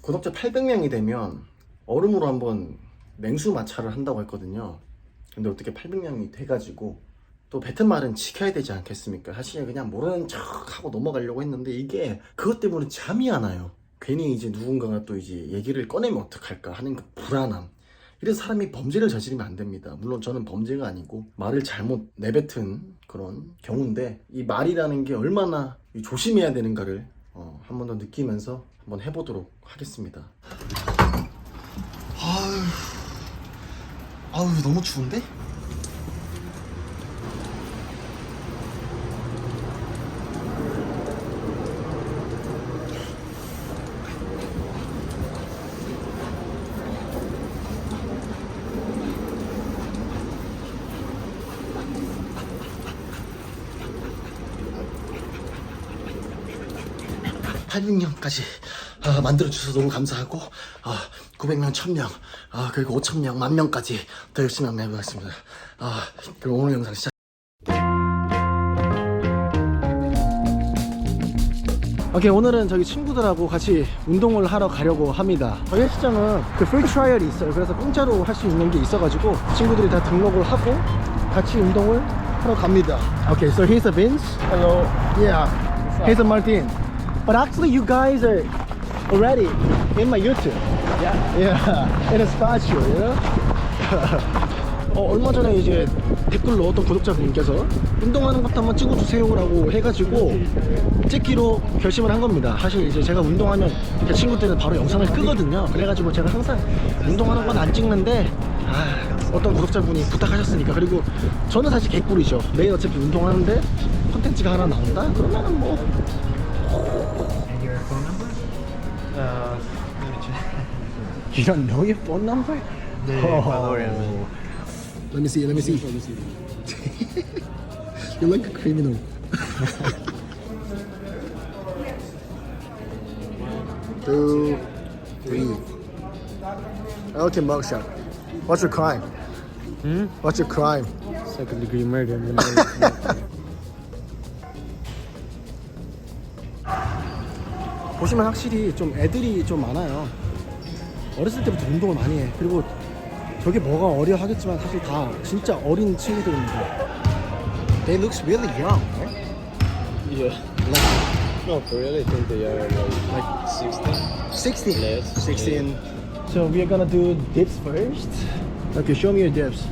구독자 800명이 되면 얼음으로 한번 냉수 마찰을 한다고 했거든요. 근데 어떻게 800명이 돼가지고 또 뱉은 말은 지켜야 되지 않겠습니까? 사실 그냥 모르는 척 하고 넘어가려고 했는데 이게 그것 때문에 잠이 안 와요. 괜히 이제 누군가가 또 이제 얘기를 꺼내면 어떡할까 하는 그 불안함. 이래서 사람이 범죄를 저지르면 안 됩니다. 물론 저는 범죄가 아니고 말을 잘못 내뱉은 그런 경우인데 이 말이라는 게 얼마나 조심해야 되는가를 한 번 더 느끼면서 한번 해보도록 하겠습니다. 아우 너무 추운데? (800명까지) 만들어주셔서 너무 감사하고 900명, 1000명, 그리고 5000명, 10,000명까지 더 열심히 한번 해보겠습니다. 그럼 오늘 영상 시작. 오케이, 오늘은 저기 친구들하고 같이 운동을 하러 가려고 합니다. 저희 헬스장은 그 프리 트라이얼이 있어요. 그래서 공짜로 할 수 있는 게 있어가지고 친구들이 다 등록을 하고 같이 운동을 하러 갑니다. Okay, so here's Vince. Hello. Yeah, here's Martin. But actually you guys are already in my YouTube. Yeah, in a statue, you know? 얼마 전에 이제 댓글로 어떤 구독자분께서 운동하는 것도 한번 찍어주세요 라고 해가지고 찍기로 결심을 한 겁니다. 사실 이제 제가 운동하면 제 친구들은 바로 영상을 끄거든요. 그래가지고 제가 항상 운동하는 건 안 찍는데 어떤 구독자분이 부탁하셨으니까. 그리고 저는 사실 개꿀이죠. 매일 어차피 운동하는데 콘텐츠가 하나 나온다? 그러면은 뭐 And your phone number? Let me check. You don't know your phone number? Let me see. You're like a criminal. Two, three. Ultimate mugshot. What's your crime? What's your crime? Second degree murder. 보시면 확실히 좀 애들이 좀 많아요. 어렸을 때부터 운동을 많이 해. 그리고 저게 뭐가 어려 하겠지만 사실 다 진짜 어린 친구들입니다. They looks really young, right? Yeah. No, for real, I think they are like 16. 16. Less. 16. So we're gonna do dips first. Okay, show me your dips.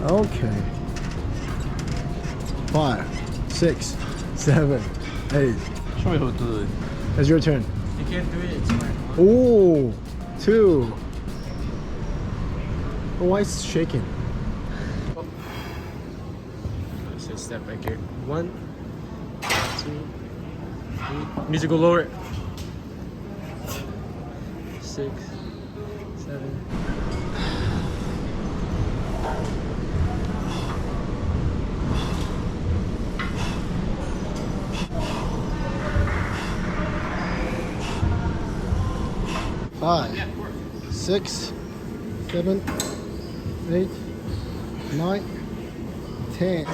Okay. 5, 6, 7, 8. Show me how to do it. It's your turn. You can't do it, it's fine. Oh, 2. Oh, why is it shaking? So step back here. 1, 2, 3. Need to go lower. 6, 7. Five, 6, 7, 8, 9, 10.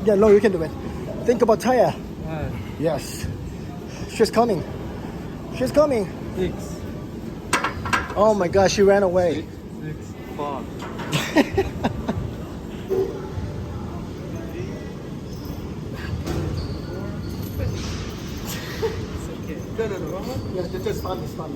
Yeah, no, you can do it. Think about Taya. Yes. She's coming. She's coming. 6, Oh my gosh, she ran away. 6, 5. Yeah, just fun, it's fun.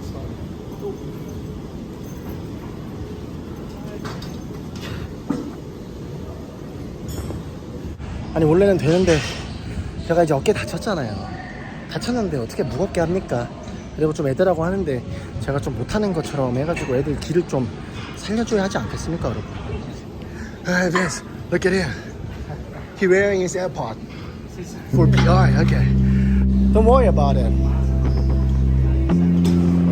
아니 원래는 되는데 제가 이제 어깨 다쳤잖아요. 다쳤는데 어떻게 무겁게 합니까? 그리고 좀 애들하고 하는데 제가 좀 못하는 것처럼 해가지고 애들 길을 좀 살려줘야 하지 않겠습니까, 여러분? Hey Vince, look at him. He wearing his AirPod for PR. Okay, don't worry about it.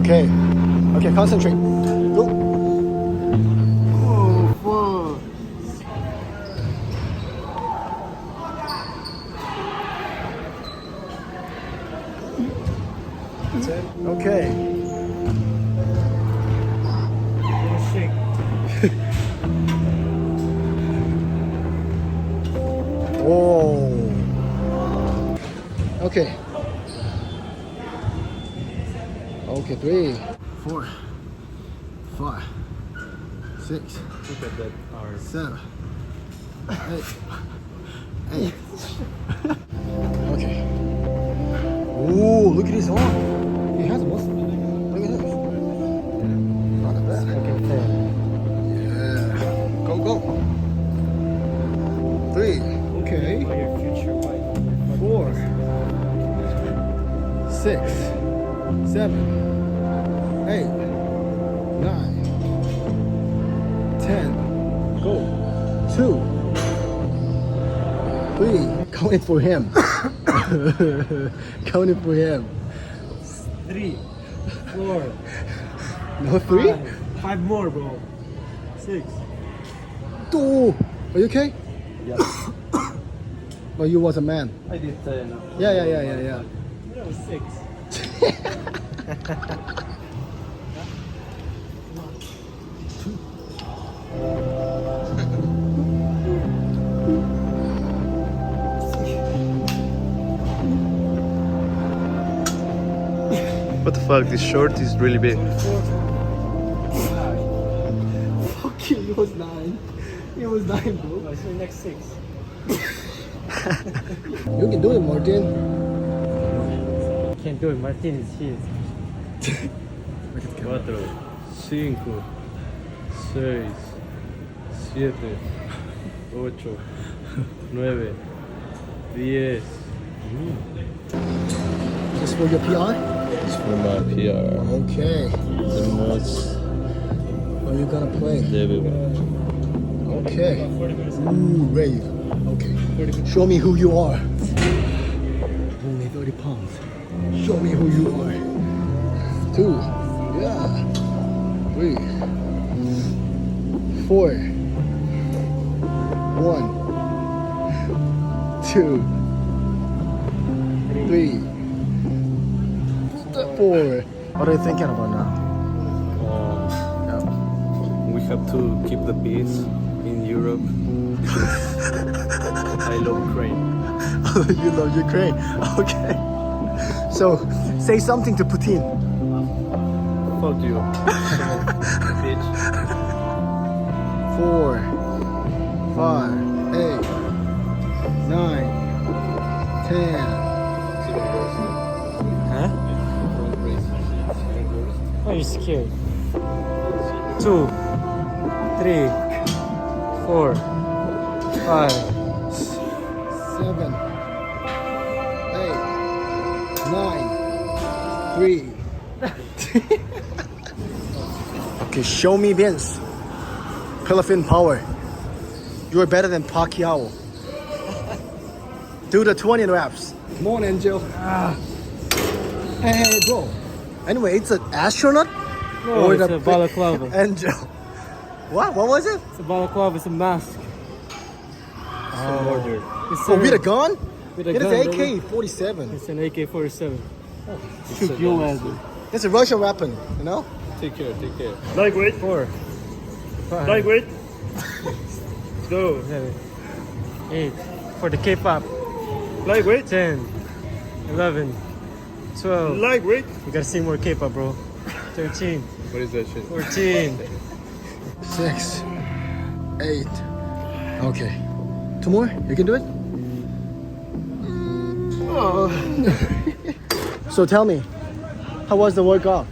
Okay, concentrate. Go. Oh, fuck. That's it. Okay. Shake. 오. 오케이. Okay, 3, 4, 5, 6, Look at that arm. 7, 8. Okay. Ooh, look at his arm. He has muscle. Look at this. Not bad. Yeah. Go, go. 3. Okay. Your future wife. 4, 6, 7, 8, 9, 10. Go. 2, 3. Count it for him. Count it for him. 3, 4, No 3? 5 more, bro. 6. 2. Are you okay? Yeah. But you was a man. I did 10. Yeah. That was 6. What the fuck, this short is really big. Fuck you, he was 9. He was 9, bro. I see next 6. You can do it, Martin. Can't do it. Martin is here. 4, 5, 6, 7, 8, 9, 10. Just for your PR? It's for my PR. Okay. The most What are you gonna play? level. Okay. Ooh, rave. Okay. Show me who you are. Only 30 pounds. Show me who you are. 2. Yeah. 3. 4. 1. 2. 3. 4. What are you thinking about now? We have to keep the peace in Europe. I love Ukraine. You love Ukraine. Okay. So, say something to Putin. Fuck you. Bitch. 4, 5, 8, 9, 10. Huh? Oh, you're scared. 2, 3, 4, 5. 7, 8, 9, 3. Okay, show me Vince. Pilafin power. You're better than Pacquiao. Do the 20 reps. Come on, Angel. Hey, bro. Anyway, it's an astronaut? No, Or it's the a balaclava. Angel. What? What was it? It's a balaclava. It's a mask. Order. It's Oh, with a gun? With a It gun, is baby. AK-47. It's an AK-47. Shoot your ass. It's a Russian weapon, you know? Take care, take care. Lightweight. 4, 5. Lightweight. Go. 7, 8. For the K-pop. Lightweight. 10, 11, 12. Lightweight. You gotta sing more K-pop, bro. 13, What is that shit? 14. 6, 8. Okay. 2 more? You can do it? So tell me, how was the workout?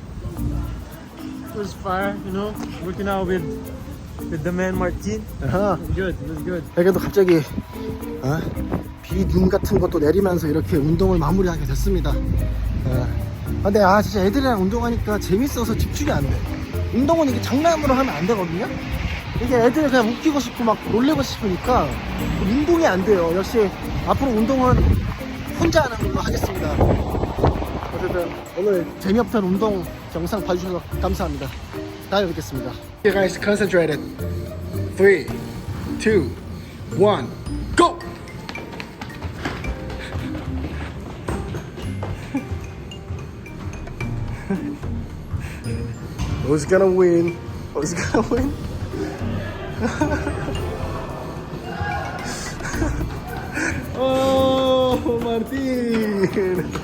It was fire, you know, working out with the man Martin. 아하. Good, it was good. 그래도 갑자기 비눈 같은 것도 내리면서 이렇게 운동을 마무리하게 됐습니다. 근데 진짜 애들이랑 운동하니까 재밌어서 집중이 안 돼. 운동은 이게 장난으로 하면 안 되거든요. 이게 애들을 그냥 웃기고 싶고 막 놀리고 싶으니까 운동이 안 돼요. 역시 앞으로 운동은 혼자 하는 걸로 하겠습니다. 어쨌든 오늘 재미없던 운동 영상 봐주셔서 감사합니다. 다음에 뵙겠습니다. Okay guys, concentrated. 3, 2, 1, go! Who's gonna win? Who's gonna win? Oh, Martin!